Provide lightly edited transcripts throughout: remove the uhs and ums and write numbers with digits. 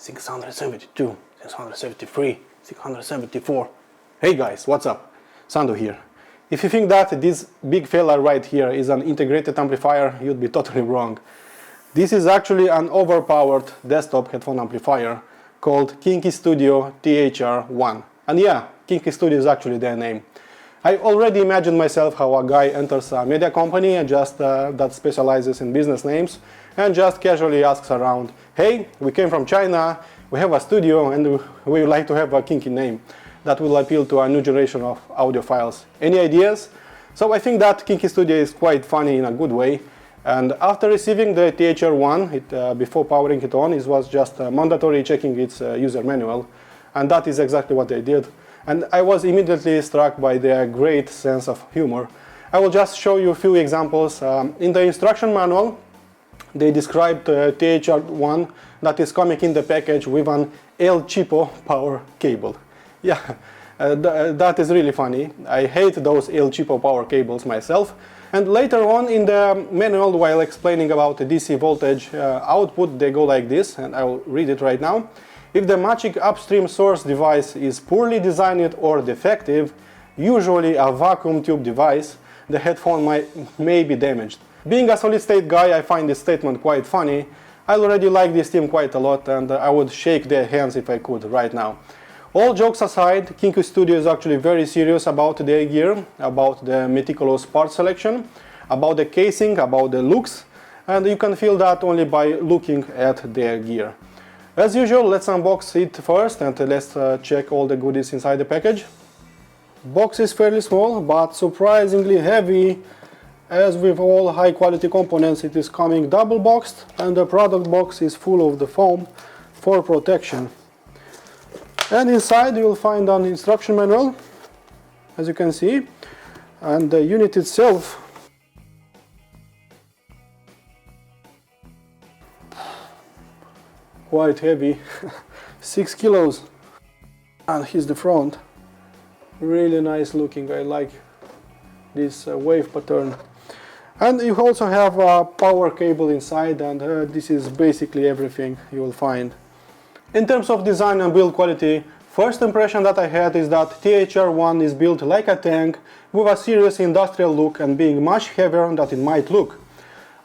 672, 673, 674. Hey guys, what's up? Sando here. If you think that this big fella right here is an integrated amplifier, you'd be totally wrong. This is actually an overpowered desktop headphone amplifier called Kinki Studio THR-1. And yeah, Kinki Studio is actually their name. I already imagined myself how a guy enters a media company and just that specializes in business names and just casually asks around, hey, we came from China, we have a studio and we would like to have a Kinki name that will appeal to a new generation of audiophiles. Any ideas? So I think that Kinki Studio is quite funny in a good way. And after receiving the THR-1, before powering it on, it was just mandatory checking its user manual. And that is exactly what I did. And I was immediately struck by their great sense of humor. I will just show you a few examples. In the instruction manual, they described THR-1 that is coming in the package with an El Cheapo power cable. Yeah, that is really funny. I hate those El Cheapo power cables myself. And later on in the manual, while explaining about the DC voltage output, they go like this, and I will read it right now. If the matching upstream source device is poorly designed or defective, usually a vacuum tube device, the headphone may be damaged. Being a solid state guy, I find this statement quite funny. I already like this team quite a lot and I would shake their hands if I could right now. All jokes aside, Kinki Studio is actually very serious about their gear, about the meticulous part selection, about the casing, about the looks, and you can feel that only by looking at their gear. As usual, let's unbox it first and let's check all the goodies inside the package. Box is fairly small but surprisingly heavy. As with all high quality components, it is coming double boxed and the product box is full of the foam for protection. And inside you will find an instruction manual, as you can see, and the unit itself quite heavy, 6 kilos. And here's the front, really nice looking. I like this wave pattern. And you also have a power cable inside, and this is basically everything you will find. In terms of design and build quality, first impression that I had is that THR-1 is built like a tank with a serious industrial look and being much heavier than it might look.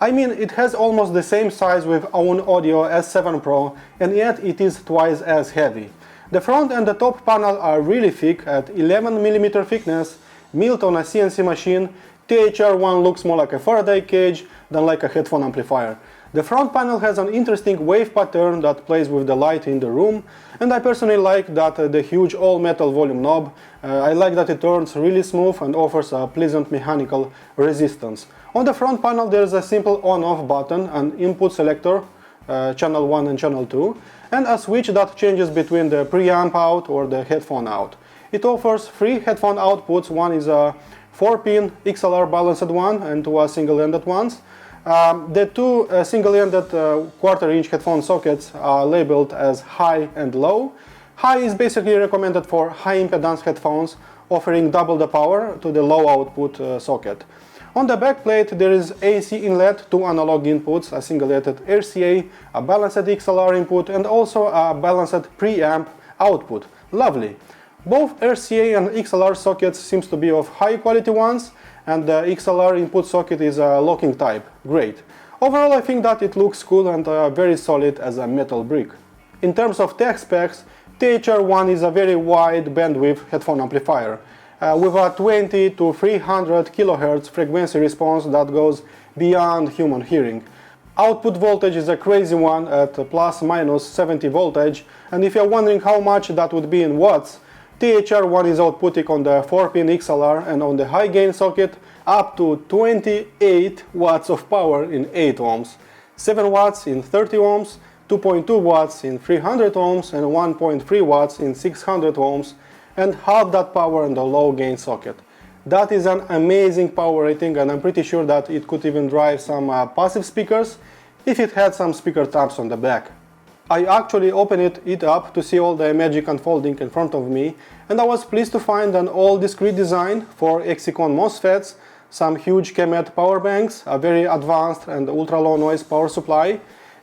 I mean, it has almost the same size with Own Audio S7 Pro, and yet it is twice as heavy. The front and the top panel are really thick at 11mm thickness, milled on a CNC machine. THR-1 looks more like a Faraday cage than like a headphone amplifier. The front panel has an interesting wave pattern that plays with the light in the room, and I personally like that the huge all-metal volume knob. I like that it turns really smooth and offers a pleasant mechanical resistance. On the front panel there is a simple on-off button, an input selector, channel 1 and channel 2, and a switch that changes between the preamp out or the headphone out. It offers 3 headphone outputs. One is a 4-pin XLR balanced one and 2 single-ended ones. The 2 single-ended quarter-inch headphone sockets are labeled as high and low. High is basically recommended for high-impedance headphones, offering double the power to the low output socket. On the back plate there is AC inlet, 2 analog inputs, a single-ended RCA, a balanced XLR input, and also a balanced preamp output. Lovely! Both RCA and XLR sockets seems to be of high quality ones, and the XLR input socket is a locking type. Great. Overall, I think that it looks cool and very solid as a metal brick. In terms of tech specs, THR-1 is a very wide bandwidth headphone amplifier with a 20 to 300 kHz frequency response that goes beyond human hearing. Output voltage is a crazy one at plus minus 70 voltage, and if you're wondering how much that would be in watts, THR-1 is outputting on the 4-pin XLR and on the high gain socket up to 28 watts of power in 8 ohms, 7 watts in 30 ohms, 2.2 watts in 300 ohms and 1.3 watts in 600 ohms, and half that power in the low gain socket. That is an amazing power rating, and I'm pretty sure that it could even drive some passive speakers if it had some speaker tabs on the back. I actually opened it up to see all the magic unfolding in front of me, and I was pleased to find an all-discrete design for Hexicon MOSFETs, some huge KEMET power banks, a very advanced and ultra-low noise power supply,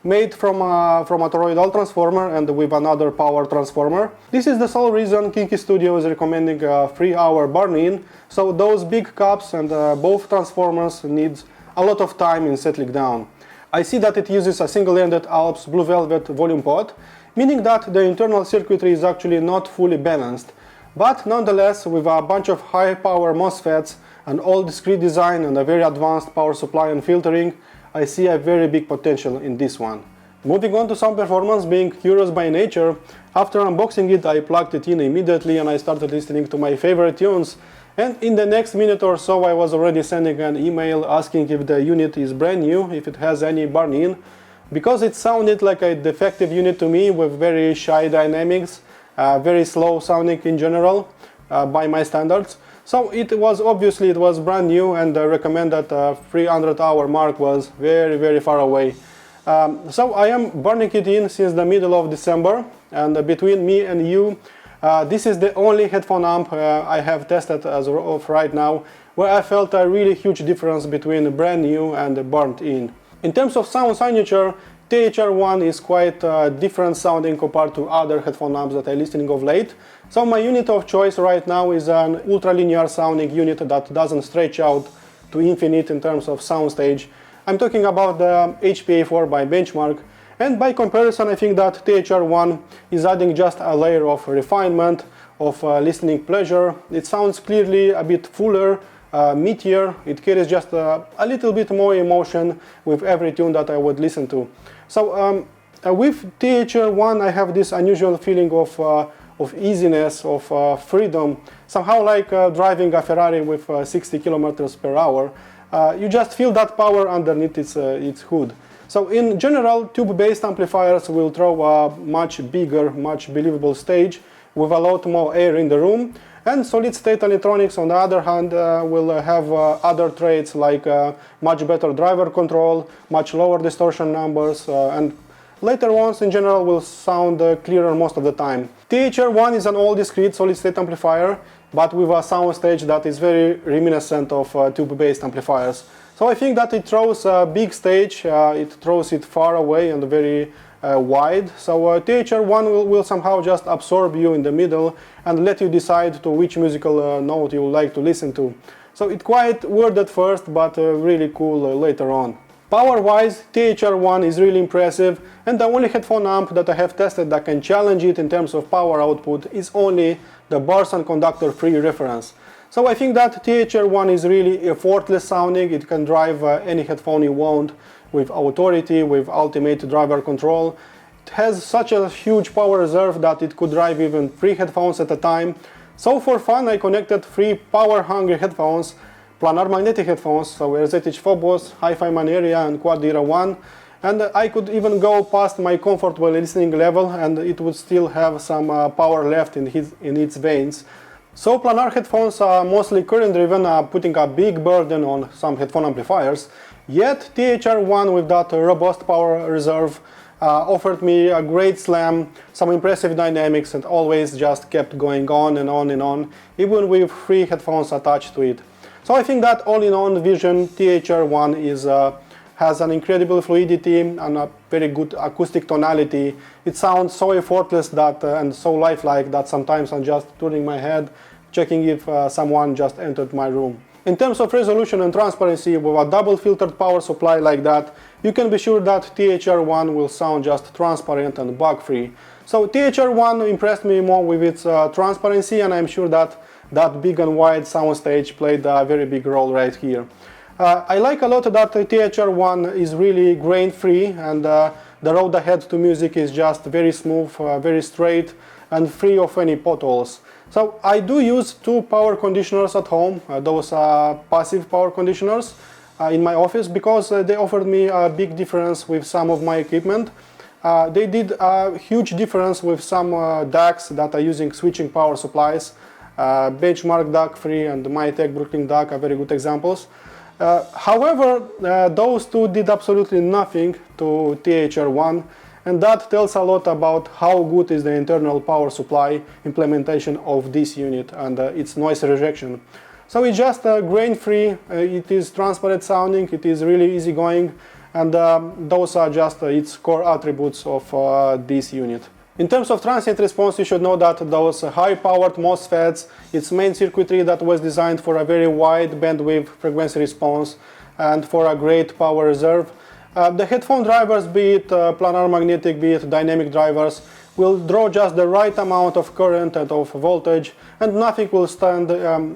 made from a toroidal transformer and with another power transformer. This is the sole reason Kinki Studio is recommending a 3-hour burn-in, so those big caps and both transformers need a lot of time in settling down. I see that it uses a single-ended Alps Blue Velvet volume pot, meaning that the internal circuitry is actually not fully balanced. But nonetheless, with a bunch of high-power MOSFETs, an all discrete design and a very advanced power supply and filtering, I see a very big potential in this one. Moving on to sound performance, being curious by nature, after unboxing it I plugged it in immediately and I started listening to my favorite tunes, and in the next minute or so I was already sending an email asking if the unit is brand new, if it has any burn-in, because it sounded like a defective unit to me with very shy dynamics, very slow sounding in general by my standards. So it was brand new, and I recommend that 300-hour mark was very far away. So I am burning it in since the middle of December, and between me and you, this is the only headphone amp I have tested as of right now where I felt a really huge difference between brand new and burnt in. In terms of sound signature, THR-1 is quite different sounding compared to other headphone amps that I'm listening of late. So my unit of choice right now is an ultra-linear sounding unit that doesn't stretch out to infinite in terms of Soundstage. I'm talking about the HPA4 by Benchmark, and by comparison I think that THR-1 is adding just a layer of refinement, of listening pleasure. It sounds clearly a bit fuller, meatier, it carries just a little bit more emotion with every tune that I would listen to. So with THR-1 I have this unusual feeling of easiness, of freedom, somehow like driving a Ferrari with 60 kilometers per hour. You just feel that power underneath its hood. So in general, tube-based amplifiers will throw a much bigger, much believable stage with a lot more air in the room, and solid-state electronics on the other hand will have other traits like much better driver control, much lower distortion numbers, and later ones in general will sound clearer most of the time. THR-1 is an all-discrete solid-state amplifier, but with a soundstage that is very reminiscent of tube-based amplifiers. So I think that it throws a big stage, it throws it far away and very wide. So THR-1 will somehow just absorb you in the middle and let you decide to which musical note you would like to listen to. So it's quite weird at first, but really cool later on. Power-wise, THR-1 is really impressive, and the only headphone amp that I have tested that can challenge it in terms of power output is only the bars and conductor free reference. So I think that THR-1 is really effortless sounding. It can drive any headphone you want with authority, with ultimate driver control. It has such a huge power reserve that it could drive even 3 headphones at a time. So for fun I connected 3 power-hungry headphones, planar magnetic headphones, so RZH Phobos, Hi-Fi Maneria and Quad Era 1, and I could even go past my comfortable listening level and it would still have some power left in its veins. So planar headphones are mostly current driven, putting a big burden on some headphone amplifiers, yet THR-1 with that robust power reserve offered me a great slam, some impressive dynamics, and always just kept going on and on and on, even with 3 headphones attached to it. So I think that all in all vision, THR-1 has an incredible fluidity and a very good acoustic tonality. It sounds so effortless that, and so lifelike that sometimes I'm just turning my head, checking if someone just entered my room. In terms of resolution and transparency, with a double filtered power supply like that, you can be sure that THR-1 will sound just transparent and bug-free. So THR-1 impressed me more with its transparency, and I'm sure that that big and wide soundstage played a very big role right here. I like a lot that THR-1 is really grain-free, and the road ahead to music is just very smooth, very straight, and free of any potholes. So I do use 2 power conditioners at home, those are passive power conditioners in my office, because they offered me a big difference with some of my equipment. They did a huge difference with some DACs that are using switching power supplies. Benchmark DAC 3 and Mytek Brooklyn DAC are very good examples. However, those 2 did absolutely nothing to THR-1, and that tells a lot about how good is the internal power supply implementation of this unit and its noise rejection. So it's just grain-free, it is transparent sounding, it is really easygoing, and those are just its core attributes of this unit. In terms of transient response, you should know that those high-powered MOSFETs, its main circuitry that was designed for a very wide bandwidth frequency response and for a great power reserve. The headphone drivers, be it planar magnetic, be it dynamic drivers, will draw just the right amount of current and of voltage, and nothing will stand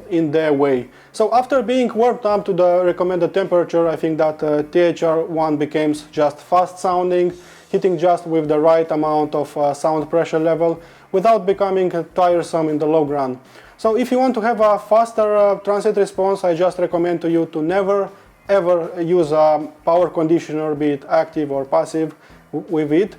in their way. So after being warmed up to the recommended temperature, I think that THR-1 becomes just fast sounding, hitting just with the right amount of sound pressure level without becoming tiresome in the long run. So if you want to have a faster transient response, I just recommend to you to never ever use a power conditioner, be it active or passive, with it.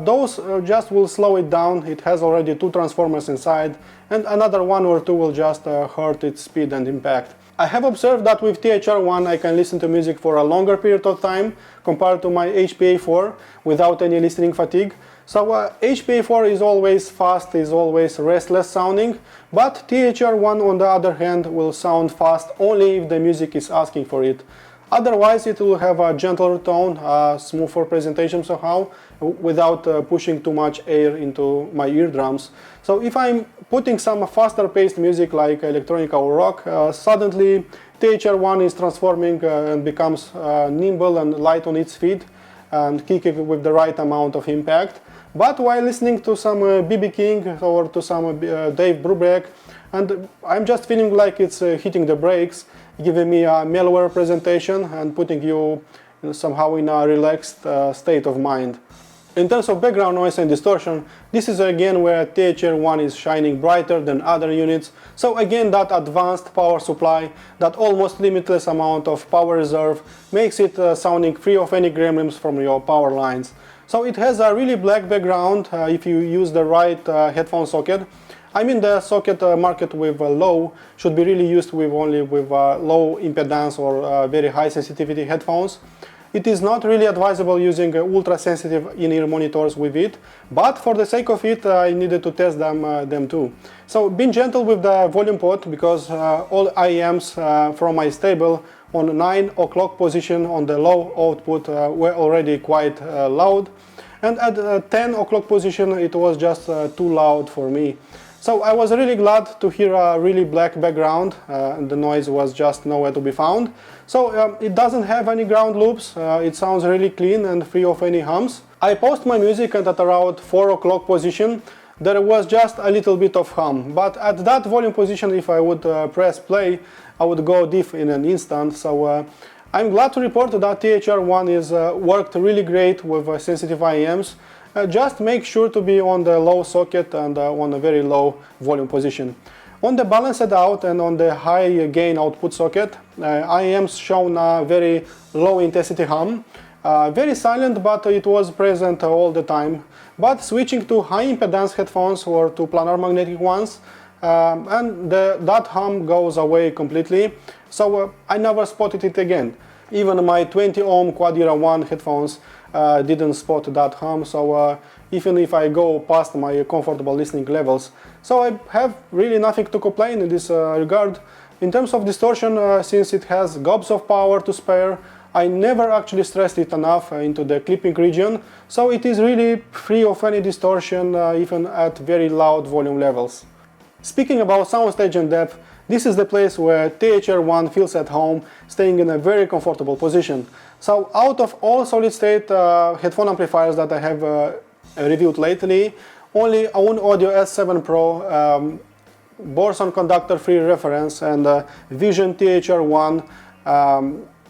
Those just will slow it down. It has already 2 transformers inside, and another 1 or 2 will just hurt its speed and impact. I have observed that with THR-1 I can listen to music for a longer period of time compared to my HPA-4 without any listening fatigue. So HPA-4 is always fast, is always restless sounding, but THR-1 on the other hand will sound fast only if the music is asking for it. Otherwise it will have a gentler tone, smoother presentation somehow, without pushing too much air into my eardrums. So if I'm putting some faster paced music like electronica or rock, suddenly THR-1 is transforming and becomes nimble and light on its feet and kicking with the right amount of impact. But while listening to some B.B. King or to some Dave Brubeck, and I'm just feeling like it's hitting the brakes, giving me a mellower presentation and putting you somehow in a relaxed state of mind. In terms of background noise and distortion, this is again where THR-1 is shining brighter than other units. So again, that advanced power supply, that almost limitless amount of power reserve makes it sounding free of any gremlins from your power lines. So it has a really black background if you use the right headphone socket. I mean, the socket market with low should be really used with only with low impedance or very high sensitivity headphones. It is not really advisable using ultra sensitive in-ear monitors with it, but for the sake of it I needed to test them too. So being gentle with the volume pot, because all IEMs from my stable on 9 o'clock position on the low output were already quite loud, and at 10 o'clock position it was just too loud for me. So I was really glad to hear a really black background, and the noise was just nowhere to be found. So it doesn't have any ground loops, it sounds really clean and free of any hums. I paused my music, and at around 4 o'clock position there was just a little bit of hum, but at that volume position if I would press play I would go deaf in an instant. So I'm glad to report that THR-1 is worked really great with sensitive IEMs. Just make sure to be on the low socket and on a very low volume position. On the balanced out and on the high gain output socket, IEMs shown a very low intensity hum. Very silent, but it was present all the time. But switching to high impedance headphones or to planar magnetic ones, that hum goes away completely. So I never spotted it again. Even my 20 ohm Quad Era 1 headphones didn't spot that hum, so even if I go past my comfortable listening levels. So I have really nothing to complain in this regard. In terms of distortion, since it has gobs of power to spare, I never actually stressed it enough into the clipping region, so it is really free of any distortion even at very loud volume levels. Speaking about soundstage and depth, this is the place where THR-1 feels at home, staying in a very comfortable position. So out of all solid-state headphone amplifiers that I have reviewed lately, only Own Audio S7 Pro, Borson conductor free reference, and Vision THR-1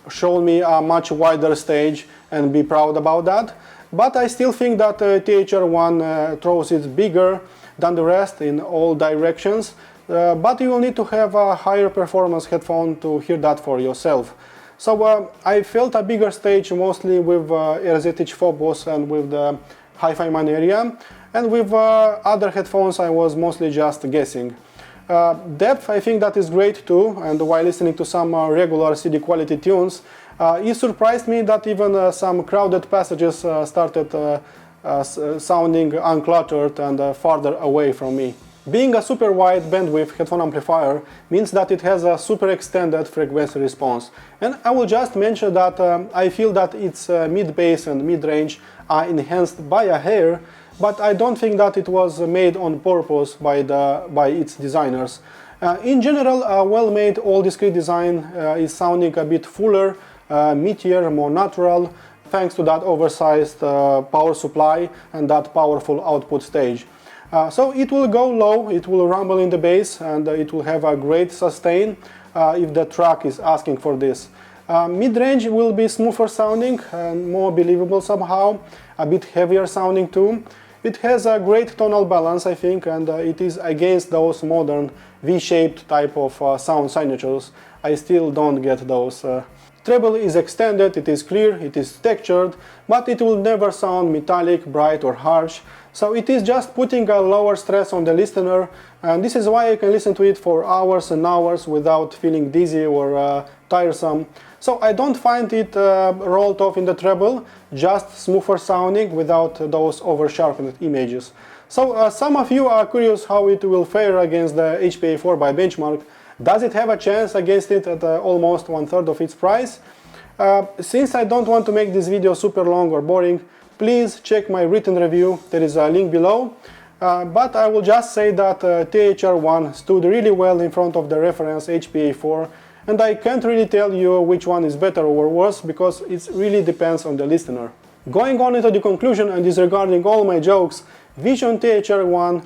showed me a much wider stage, and be proud about that. But I still think that THR-1 throws it bigger than the rest in all directions. But you will need to have a higher performance headphone to hear that for yourself. So I felt a bigger stage mostly with RZH Phobos and with the Hi-Fi Man area, and with other headphones I was mostly just guessing. Depth, I think that is great too, and while listening to some regular CD quality tunes, it surprised me that even some crowded passages started sounding uncluttered and farther away from me. Being a super wide bandwidth headphone amplifier means that it has a super extended frequency response. And I will just mention that I feel that its mid-bass and mid-range are enhanced by a hair, but I don't think that it was made on purpose by its designers. In general, a well-made all-discrete design is sounding a bit fuller, meatier, more natural, thanks to that oversized power supply and that powerful output stage. So it will go low, it will rumble in the bass, and it will have a great sustain if the track is asking for this. Mid-range will be smoother sounding and more believable somehow, a bit heavier sounding too. It has a great tonal balance, I think, and it is against those modern V-shaped type of sound signatures. I still don't get those. Treble is extended, it is clear, it is textured, but it will never sound metallic, bright or harsh. So it is just putting a lower stress on the listener, and this is why you can listen to it for hours and hours without feeling dizzy or tiresome. So I don't find it rolled off in the treble, just smoother sounding without those over-sharpened images. So some of you are curious how it will fare against the HPA4 by Benchmark. Does it have a chance against it at almost 1/3 of its price? Since I don't want to make this video super long or boring, please check my written review, there is a link below. But I will just say that THR-1 stood really well in front of the reference HPA4, and I can't really tell you which one is better or worse, because it really depends on the listener. Going on into the conclusion and disregarding all my jokes, Vision THR-1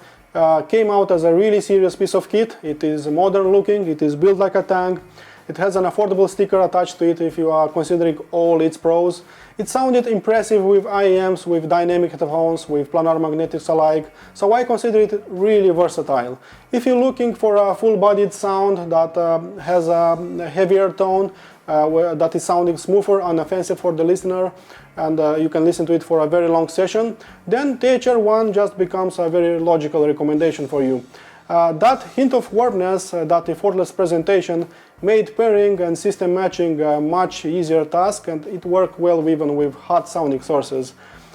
came out as a really serious piece of kit. It is modern looking, it is built like a tank, it has an affordable sticker attached to it if you are considering all its pros. It sounded impressive with IEMs, with dynamic headphones, with planar magnetics alike, so I consider it really versatile. If you're looking for a full-bodied sound that has a heavier tone, that is sounding smoother and offensive for the listener, and you can listen to it for a very long session, then THR-1 just becomes a very logical recommendation for you. That hint of warmness, that effortless presentation, made pairing and system matching a much easier task, and it worked well even with hot sounding sources.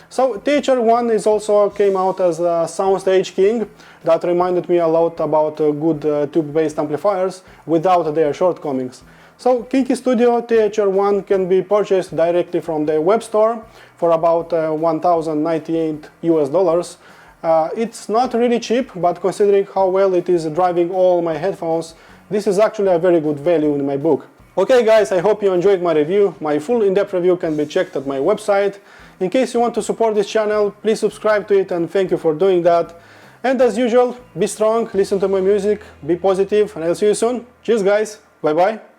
So THR-1 is also came out as a Soundstage king. That reminded me a lot about good tube-based amplifiers without their shortcomings. So Kinki Studio THR-1 can be purchased directly from the web store for about $1,098 US. It's not really cheap, but considering how well it is driving all my headphones, this is actually a very good value in my book. Okay guys, I hope you enjoyed my review. My full in-depth review can be checked at my website. In case you want to support this channel, please subscribe to it, and thank you for doing that. And as usual, be strong, listen to my music, be positive, and I'll see you soon. Cheers guys, bye bye.